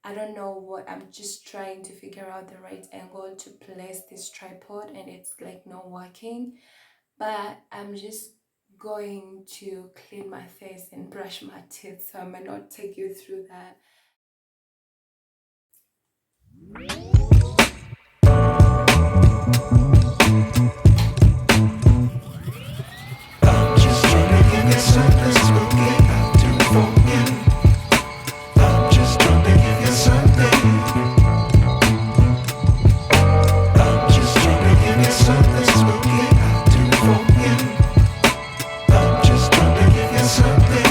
I don't know what, I'm just trying to figure out the right angle to place this tripod, and it's like not working. But I'm just going to clean my face and brush my teeth, so I might not take you through that. Just trying to give you something spooky to forget. I'm just trying to give you something. I'm just trying to give you something spooky to forget. I'm just trying to give you something.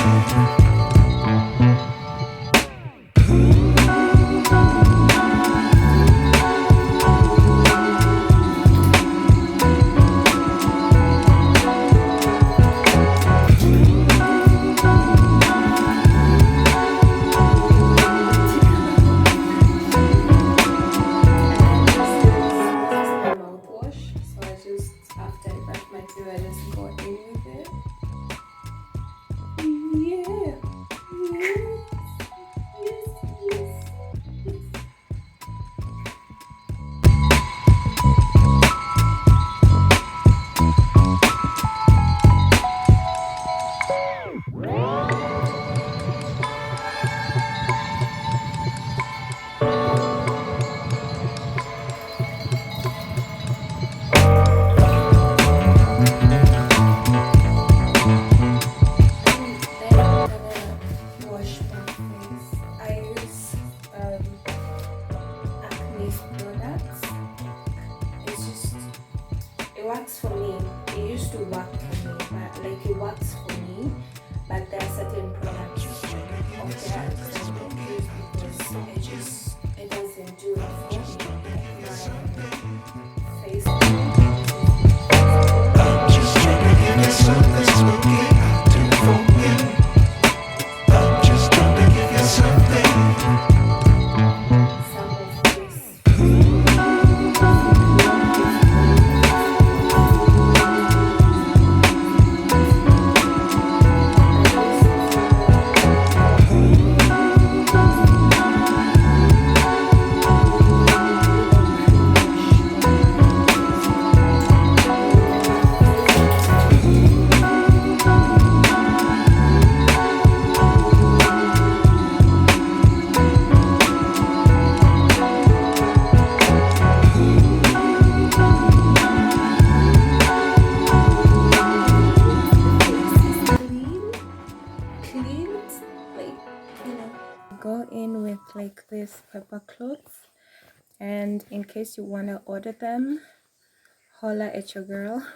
And this is my mouthwash. So I just, after I brush my teeth, I just go in with it. Yeah. Yes. Yes. Yes. Yes. And then I'm gonna wash my face. I use Acne's products. It's just, it works for me. It used to work for me, but like it works for me. But there are certain products of theirs that I don't use because it doesn't do it for me. My face cream versus my face wash. I'm just trying to give you something spooky to forget. I'm just trying to give you something. Some of this face wash is long, it's oily face wash. I used the oil little cream wash on my face cream, on my face wash. And once the face is cleaned, like, go in with like this paper cloths. And in case you want to order them, holla at your girl.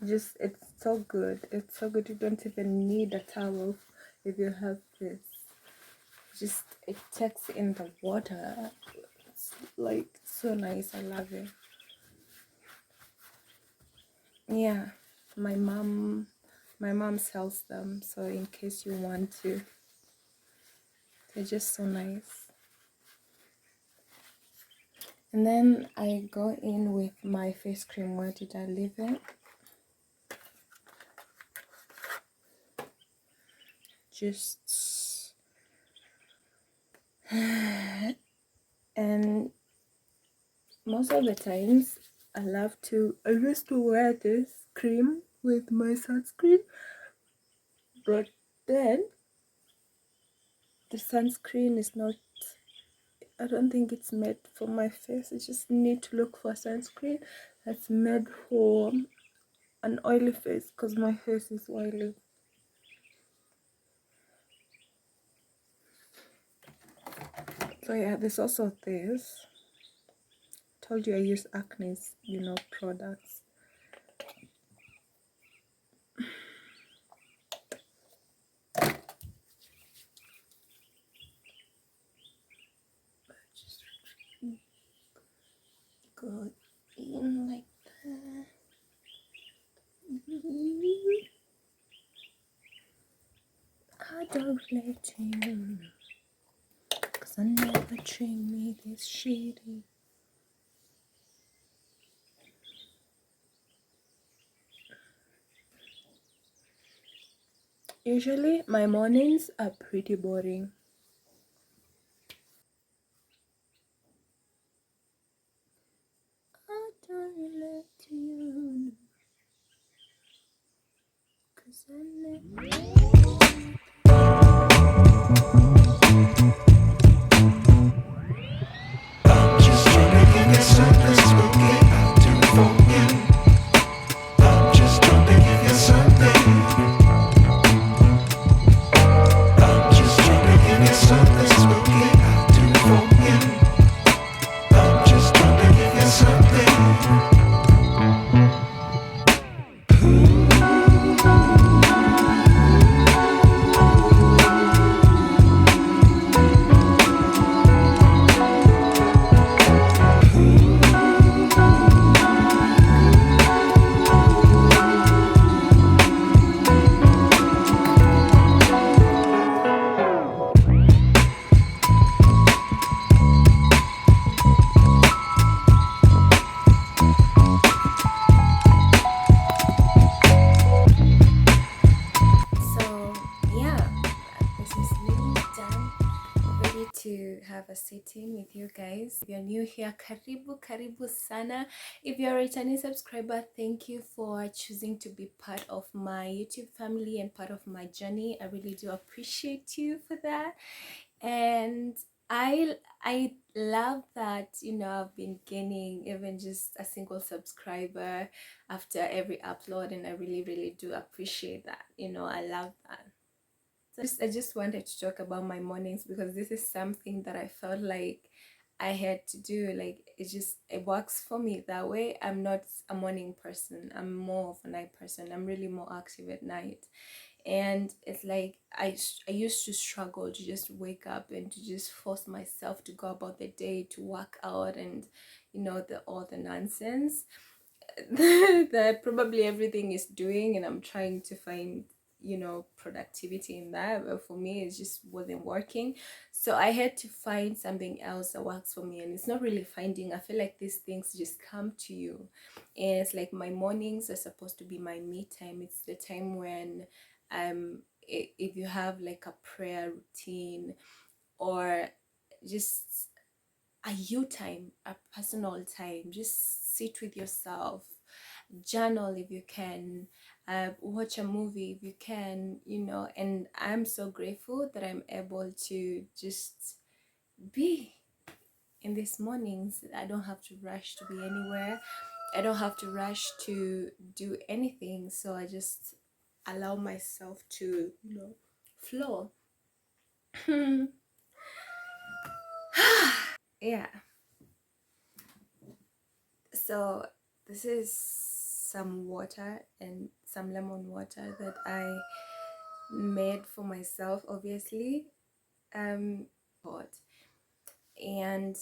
Just, it's so good. It's so good. You don't even need a towel if you have this. Just, it takes in the water. It's like so nice. I love it. Yeah, my mom sells them, so in case you want to, they're just so nice. And then I go in with my face cream. Where did I leave it? Just and most of the times I used to wear this cream with my sunscreen, but then the sunscreen is not, I don't think it's made for my face. I just need to look for sunscreen that's made for an oily face because my face is oily. So yeah, there's also this. Told you I use Acne's, products. Just go in like that. I don't let you, cause I never treat me this shitty. Usually, my mornings are pretty boring. I don't relate to you, 'cause I never. Just trying to give you something spooky to for you. I'm just trying to give you something. I'm just trying to give you something spooky to for you. I'm just trying to give you something. So, yeah, this is me done, ready to have a sit-in with you guys. If you're new here, karibu sana. If you're a returning subscriber, thank you for choosing to be part of my YouTube family and part of my journey. I really do appreciate you for that. And I love that, I've been gaining even just a single subscriber after every upload, and I really do appreciate that. I love that. So I just wanted to talk about my mornings because this is something that I felt like I had to do. Like it works for me that way. I'm not a morning person. I'm more of a night person. I'm really more active at night. And it's like I used to struggle to just wake up and to just force myself to go about the day, to work out, and the all the nonsense that probably everything is doing, and I'm trying to find productivity in that, but for me it just wasn't working. So I had to find something else that works for me, and it's not really finding. I feel like these things just come to you, and it's like my mornings are supposed to be my me time. It's the time when if you have like a prayer routine, or just a you time, a personal time, just sit with yourself, journal if you can, watch a movie if you can, and I'm so grateful that I'm able to just be in these mornings. I don't have to rush to be anywhere. I don't have to rush to do anything. So I just allow myself to, flow. Yeah. So this is some water and some lemon water that I made for myself, obviously. Hot, and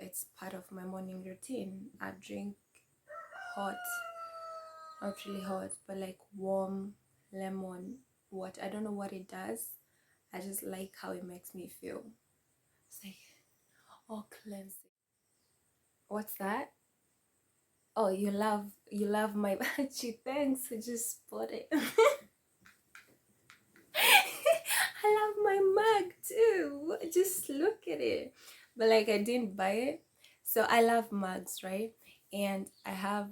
it's part of my morning routine. I drink hot, not really hot, but like warm lemon water. I don't know what it does. I just like how it makes me feel. It's like all cleansing. What's that? Oh, you love my gee, thanks. I just bought it. I love my mug too. Just look at it. But like I didn't buy it. So I love mugs, right? And I have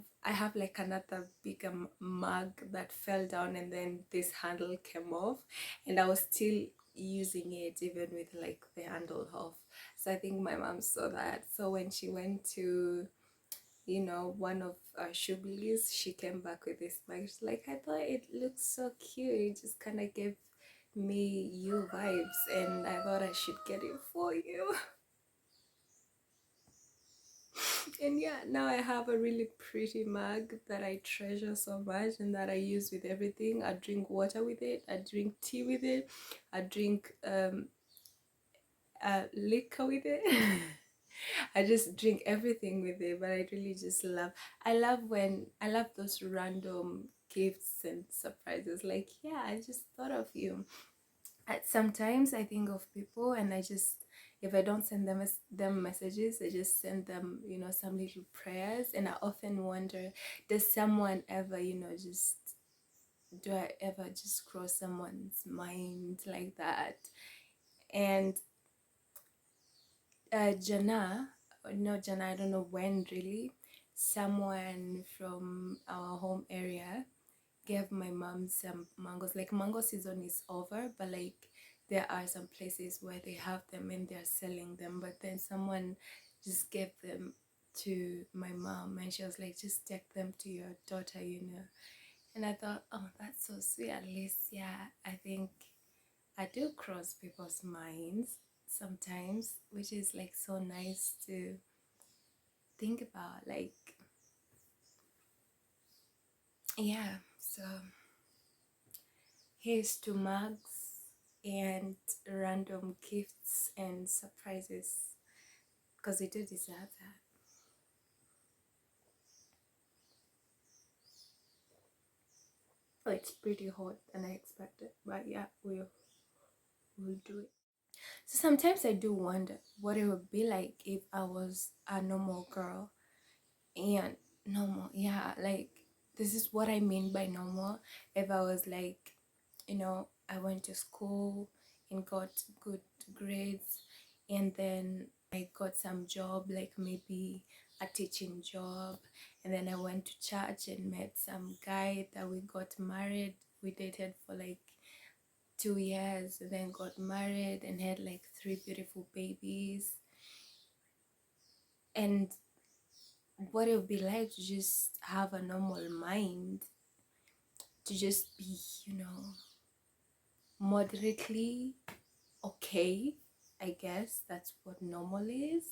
like another bigger mug that fell down, and then this handle came off, and I was still using it even with like the handle off. So I think my mom saw that. So when she went to one of our Shublis, she came back with this mug. She's like, I thought it looked so cute. It just kind of gave me you vibes, and I thought I should get it for you. And yeah, now I have a really pretty mug that I treasure so much and that I use with everything. I drink water with it, I drink tea with it, I drink liquor with it. I just drink everything with it, but I really just I love those random gifts and surprises. Like, yeah, I just thought of you. Sometimes I think of people, and I just, if I don't send them messages, I just send them, some little prayers, and I often wonder, does someone ever, just do I ever just cross someone's mind like that? And Jana, no Jana, I don't know when really, someone from our home area gave my mom some mangoes. Like mango season is over, but like there are some places where they have them and they're selling them. But then someone just gave them to my mom and she was like, just take them to your daughter, you know. And I thought, oh, that's so sweet. At least, yeah, I think I do cross people's minds sometimes, which is like so nice to think about. Like, yeah, so here's to mugs and random gifts and surprises because we do deserve that. Oh, it's pretty hot than I expected, but yeah, we'll do it. So sometimes I do wonder what it would be like if I was a normal girl. And normal, yeah, like this is what I mean by normal. If I was like, you know, I went to school and got good grades, and then I got some job, like maybe a teaching job, and then I went to church and met some guy that we got married. We dated for like 2 years and then got married and had like 3 beautiful babies. And what it would be like to just have a normal mind, to just be, you know, moderately okay. I guess that's what normal is.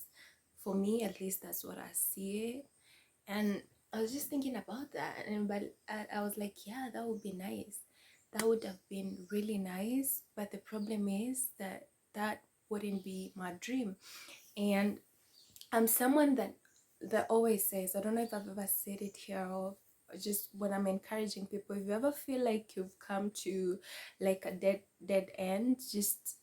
For me, at least, that's what I see it. And I was just thinking about that, and but I was like, yeah, that would be nice. That would have been really nice. But the problem is that that wouldn't be my dream. And I'm someone that always says, I don't know if I've ever said it here or just when I'm encouraging people, if you ever feel like you've come to like a dead end, just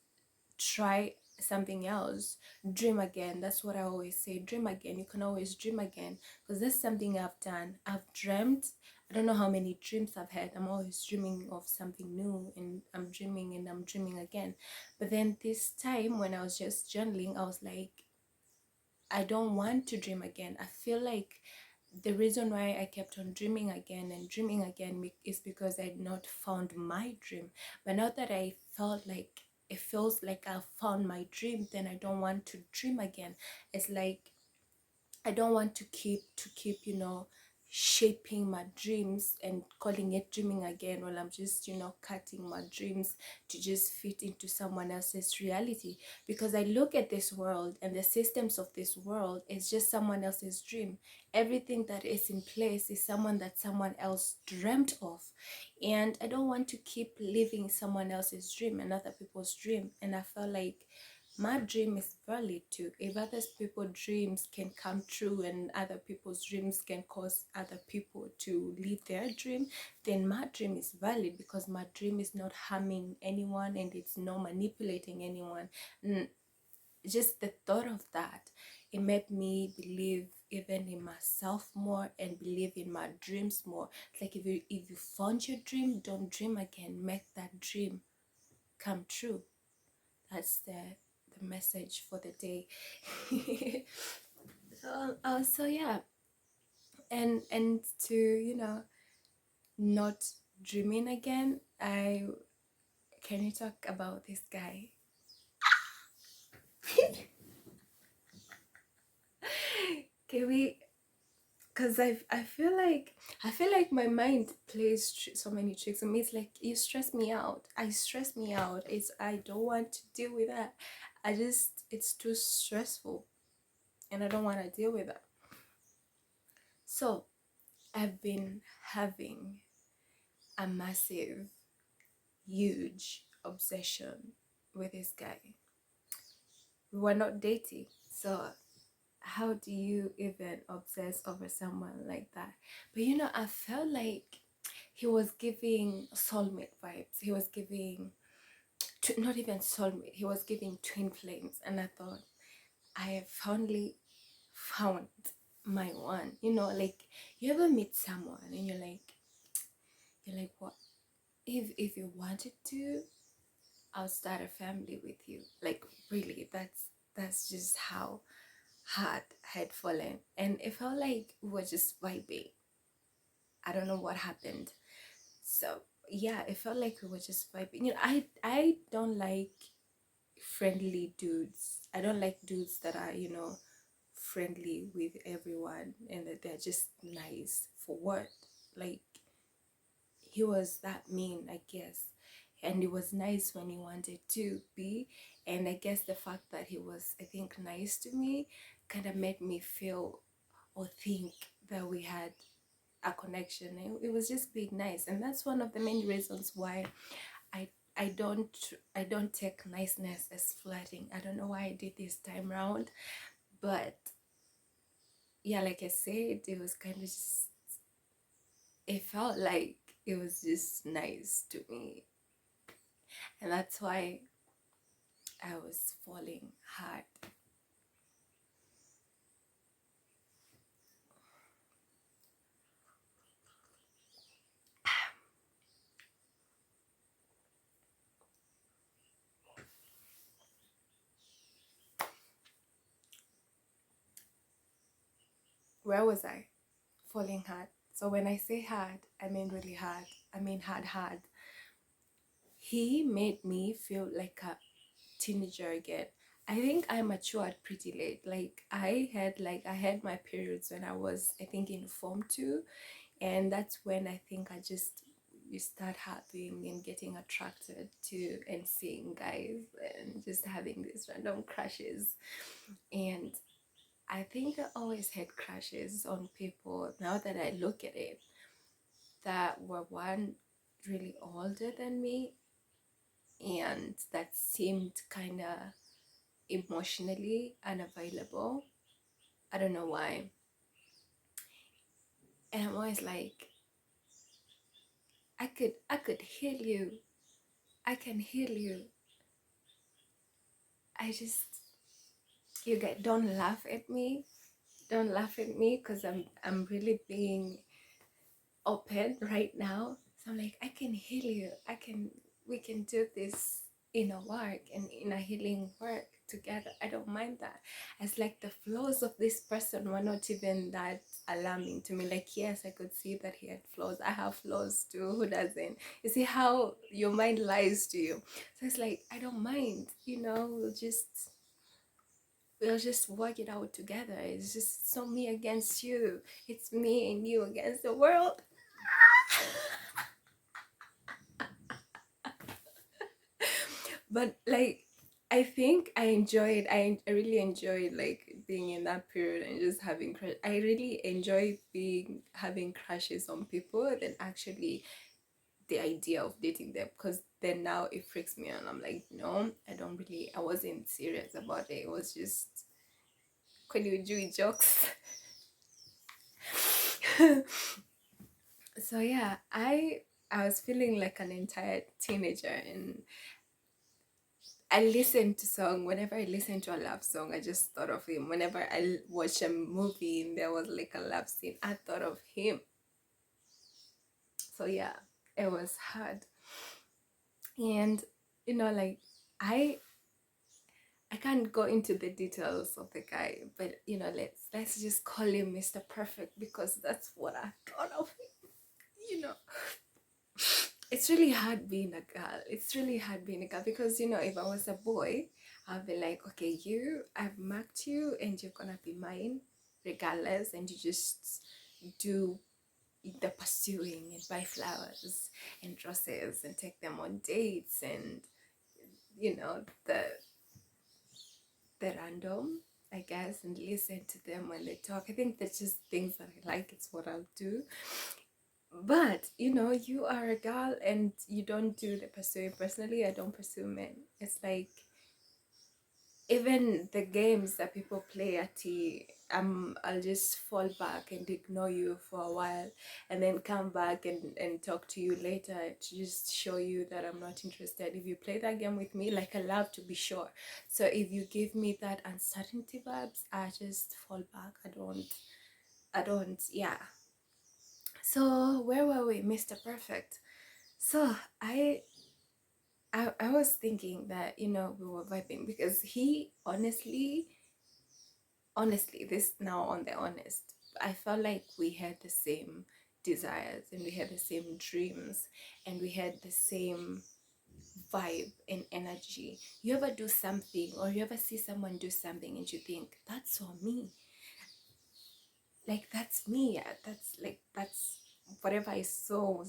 try something else. Dream again. That's what I always say. Dream again. You can always dream again, because that's something I've done. I've dreamt. I don't know how many dreams I've had. I'm always dreaming of something new, and I'm dreaming again. But then this time when I was just journaling, I was like, I don't want to dream again. I feel like the reason why I kept on dreaming again and dreaming again is because I had not found my dream. But now that I felt like it feels like I found my dream, then I don't want to dream again. It's like I don't want to keep, you know, shaping my dreams and calling it dreaming again, while I'm just, you know, cutting my dreams to just fit into someone else's reality. Because I look at this world and the systems of this world is just someone else's dream. Everything that is in place is someone else dreamt of. And I don't want to keep living someone else's dream and other people's dream. And I felt like my dream is valid too. If other people's dreams can come true and other people's dreams can cause other people to live their dream, then my dream is valid, because my dream is not harming anyone and it's not manipulating anyone. And just the thought of that, it made me believe even in myself more and believe in my dreams more. It's like if you found your dream, don't dream again. Make that dream come true. That's the message for the day. So yeah, and to, you know, not dreaming again, I can you talk about this guy? Can we? Because I feel like my mind plays so many tricks on me. It's like you stress me out. I stress me out. I don't want to deal with that. It's too stressful, and I don't want to deal with that. So I've been having a massive, huge obsession with this guy. We were not dating, so how do you even obsess over someone like that? But you know, I felt like he was giving soulmate vibes. He was giving not even soulmate. He was giving twin flames, and I thought, I have finally found my one. You know, like you ever meet someone and you're like what? if you wanted to, I'll start a family with you. Like really, that's just how hard I had fallen. And it felt like we were just vibing. I don't know what happened. So yeah, it felt like we were just vibing. I don't like friendly dudes. I don't like dudes that are, friendly with everyone and that they're just nice. For what? Like, he was that mean, I guess. And it was nice when he wanted to be. And I guess the fact that he was, I think, nice to me kind of made me feel or think that we had a connection. It was just being nice. And that's one of the main reasons why I I don't take niceness as flirting. I don't know why I did this time round, but yeah, like I said, it was kind of just, it felt like it was just nice to me, and that's why I was falling hard. Where was I? Falling hard. So when I say hard, I mean really hard. I mean hard, hard. He made me feel like a teenager again. I think I matured pretty late. Like I had my periods when I was, I think, in form 2, and that's when I think I just, you start having and getting attracted to and seeing guys and just having these random crushes. And I think I always had crushes on people, now that I look at it, that were one really older than me and that seemed kind of emotionally unavailable. I don't know why. And I'm always like, I could heal you. I can heal you. I just, you guys don't laugh at me. Don't laugh at me because I'm really being open right now. So I'm like, I can heal you. We can do this in a work and in a healing work together. I don't mind that. It's like the flaws of this person were not even that alarming to me. Like, yes, I could see that he had flaws. I have flaws too. Who doesn't? You see how your mind lies to you. So it's like, I don't mind. We'll just work it out together. It's just not me against you. It's me and you against the world. But like, I think I really enjoyed like being in that period and just having crush. I really enjoy having crushes on people than actually the idea of dating them, because then now it freaks me out. I'm like, no, I wasn't serious about it. It was just when you do jokes. So yeah, I was feeling like an entire teenager, and I listen to song. Whenever I listen to a love song, I just thought of him. Whenever I watch a movie and there was like a love scene, I thought of him. So yeah, it was hard. And like, I I can't go into the details of the guy, but let's just call him Mr. Perfect, because that's what I thought of him. It's really hard being a girl. It's really hard being a girl, because if I was a boy, I'll be like, okay, I've marked you and you're gonna be mine regardless, and you just do the pursuing and buy flowers and dresses and take them on dates, and the random, I guess, and listen to them when they talk. I think that's just things that I like. It's what I'll do. But you are a girl and you don't do the pursuing. Personally, I don't pursue men. It's like, even the games that people play at tea, I'll just fall back and ignore you for a while, and then come back and talk to you later to just show you that I'm not interested. If you play that game with me, like, I love to be sure. So if you give me that uncertainty vibes, I just fall back. I don't, yeah. So where were we? Mr. Perfect. So I was thinking that, we were vibing because he honestly, this now on the honest, I felt like we had the same desires and we had the same dreams and we had the same vibe and energy. You ever do something or you ever see someone do something and you think, that's so me? Like, that's me. That's whatever I saw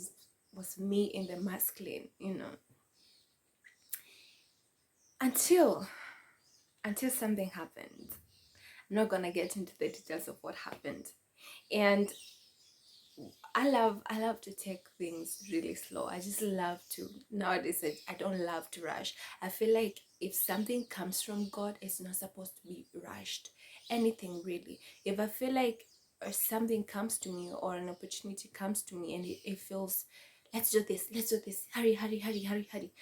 was me in the masculine. Until something happened. I'm not gonna get into the details of what happened. And I love to take things really slow. I just love to nowadays. I don't love to rush. I feel like if something comes from God, it's not supposed to be rushed. Anything really. If I feel like something comes to me or an opportunity comes to me and it feels, let's do this, hurry, hurry, hurry, hurry, hurry.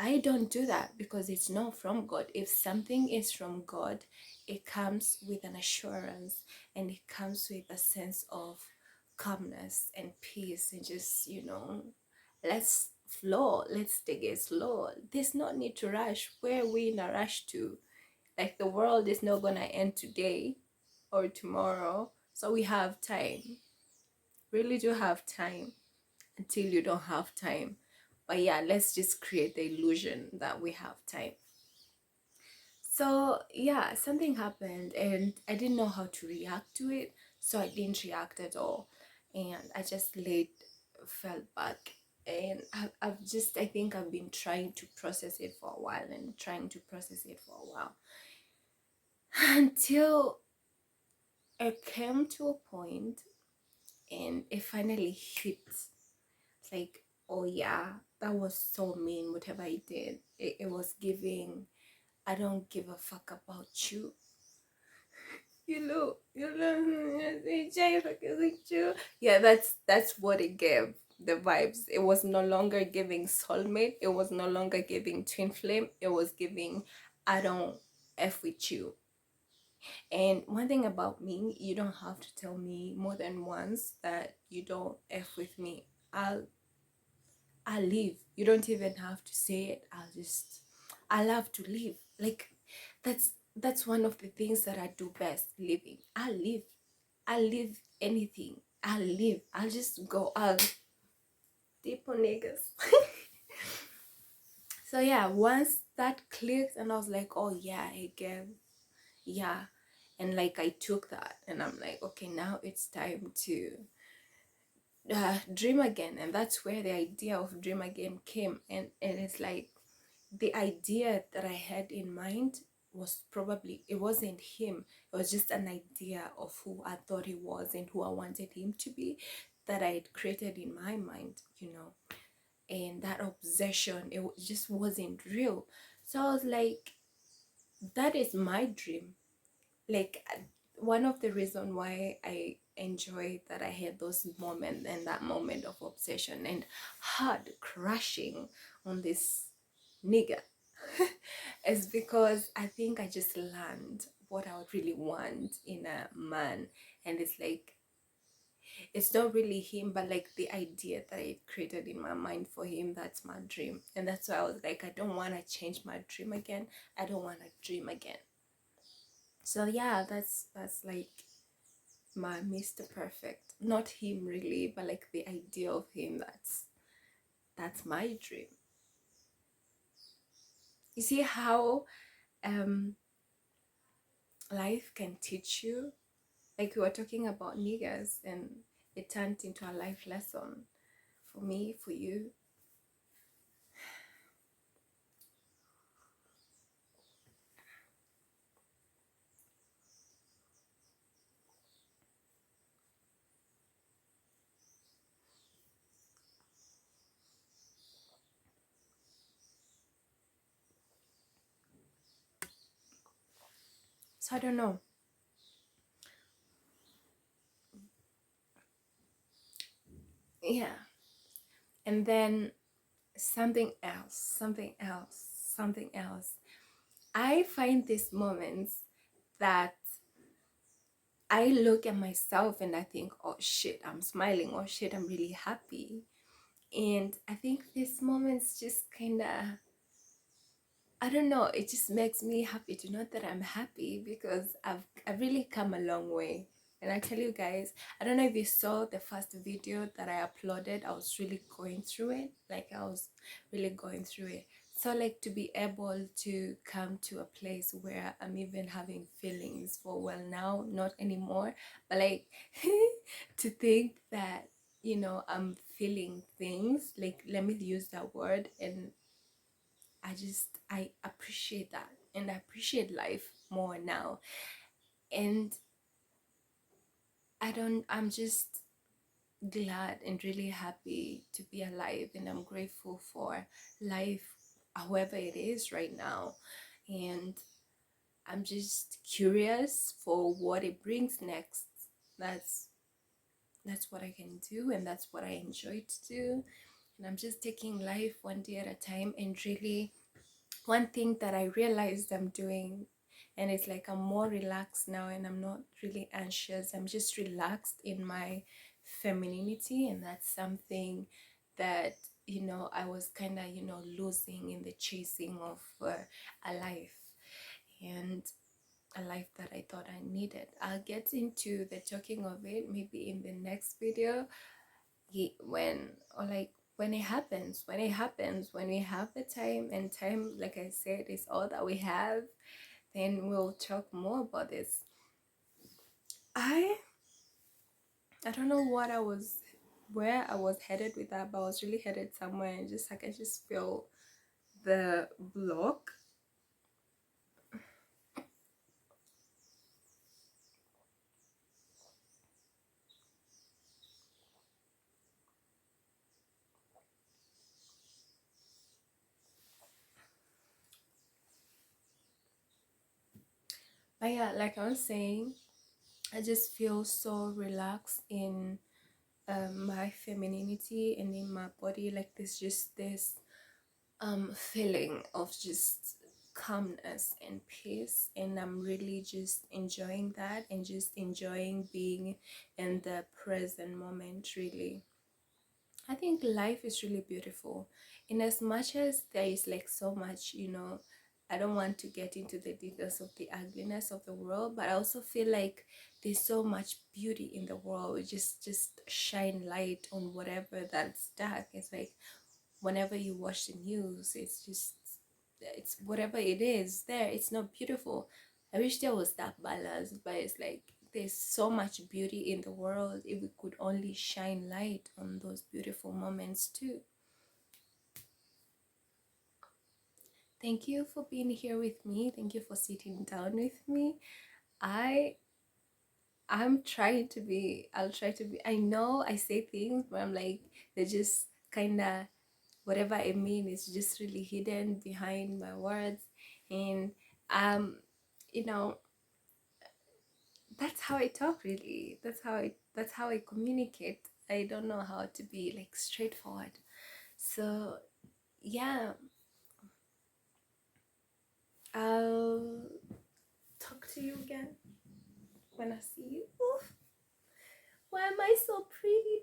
I don't do that because it's not from God. If something is from God, it comes with an assurance and it comes with a sense of calmness and peace and just, let's flow, let's take it slow. There's no need to rush. Where are we in a rush to? Like, the world is not gonna end today or tomorrow. So we have time. Really do have time until you don't have time. But yeah, let's just create the illusion that we have time. So yeah, something happened and I didn't know how to react to it. So I didn't react at all. And I just fell back. And I think I've been trying to process it for a while and trying to process it for a while until it came to a point and it finally hit. It's like, oh yeah, that was so mean, whatever I did. It was giving, I don't give a fuck about you. Yeah, that's what it gave, the vibes. It was no longer giving soulmate. It was no longer giving twin flame. It was giving, I don't F with you. And one thing about me, you don't have to tell me more than once that you don't F with me. I'll leave. You don't even have to say it. I love to leave. Like, that's one of the things that I do best, living. I'll leave anything. I'll leave. I'll just go. I'll deep on niggas. So yeah, once that clicked and I was like, oh yeah, again. Yeah. And like I took that and I'm like, okay, now it's time to dream again. And that's where the idea of dream again came. And it's like, the idea that I had in mind was probably, it wasn't him. It was just an idea of who I thought he was and who I wanted him to be, that I had created in my mind. And that obsession, it just wasn't real. So I was like, that is my dream. Like, one of the reason why I enjoy that I had those moments and that moment of obsession and hard crushing on this nigga is because I think I just learned what I would really want in a man. And it's like, it's not really him, but like the idea that I created in my mind for him, that's my dream. And that's why I was like, I don't want to change my dream again. I don't want to dream again. So yeah, that's like my Mr. Perfect. Not him really, but like the idea of him, that's my dream. You see how life can teach you. Like, we were talking about niggas and it turned into a life lesson for me, for you. So I don't know. Yeah. And then something else. I find these moments that I look at myself and I think, oh shit, I'm smiling. Oh shit, I'm really happy. And I think this moment's just kind of, I don't know, it just makes me happy to know that I'm happy, because I've really come a long way. And I tell you guys, I don't know if you saw the first video that I uploaded. I was really going through it. Like, I was really going through it. So, like, to be able to come to a place where I'm even having feelings for, well, now not anymore, but like to think that, I'm feeling things, like, let me use that word. And I appreciate that, and I appreciate life more now. And I'm just glad and really happy to be alive, and I'm grateful for life, however it is right now. And I'm just curious for what it brings next. That's what I can do, and that's what I enjoy to do. And I'm just taking life one day at a time. And really, one thing that I realized I'm doing, and it's like I'm more relaxed now, and I'm not really anxious. I'm just relaxed in my femininity, and that's something that, I was kind of, losing in the chasing of a life, and a life that I thought I needed. I'll get into the talking of it maybe in the next video, when, or like, when it happens, when we have the time. And time, like I said, is all that we have. Then we'll talk more about this. I don't know where I was headed with that, but I was really headed somewhere, and just like, I just feel the block. But yeah, like I was saying, I just feel so relaxed in my femininity and in my body. Like, there's just this feeling of just calmness and peace, and I'm really just enjoying that, and just enjoying being in the present moment. Really, I think life is really beautiful, in as much as there is like so much, I don't want to get into the details of the ugliness of the world, but I also feel like there's so much beauty in the world. We just shine light on whatever that's dark. It's like, whenever you watch the news, it's whatever it is there, it's not beautiful. I wish there was that balance, but it's like, there's so much beauty in the world, if we could only shine light on those beautiful moments too. Thank you for being here with me. Thank you for sitting down with me. I I'm trying to be, I'll try to be, I know I say things, but I'm like, they're just kind of, whatever I mean is just really hidden behind my words. And um you know that's how I talk. Really, that's how I communicate. I don't know how to be like straightforward. So yeah, I'll talk to you again when I see you. Oof, why am I so pretty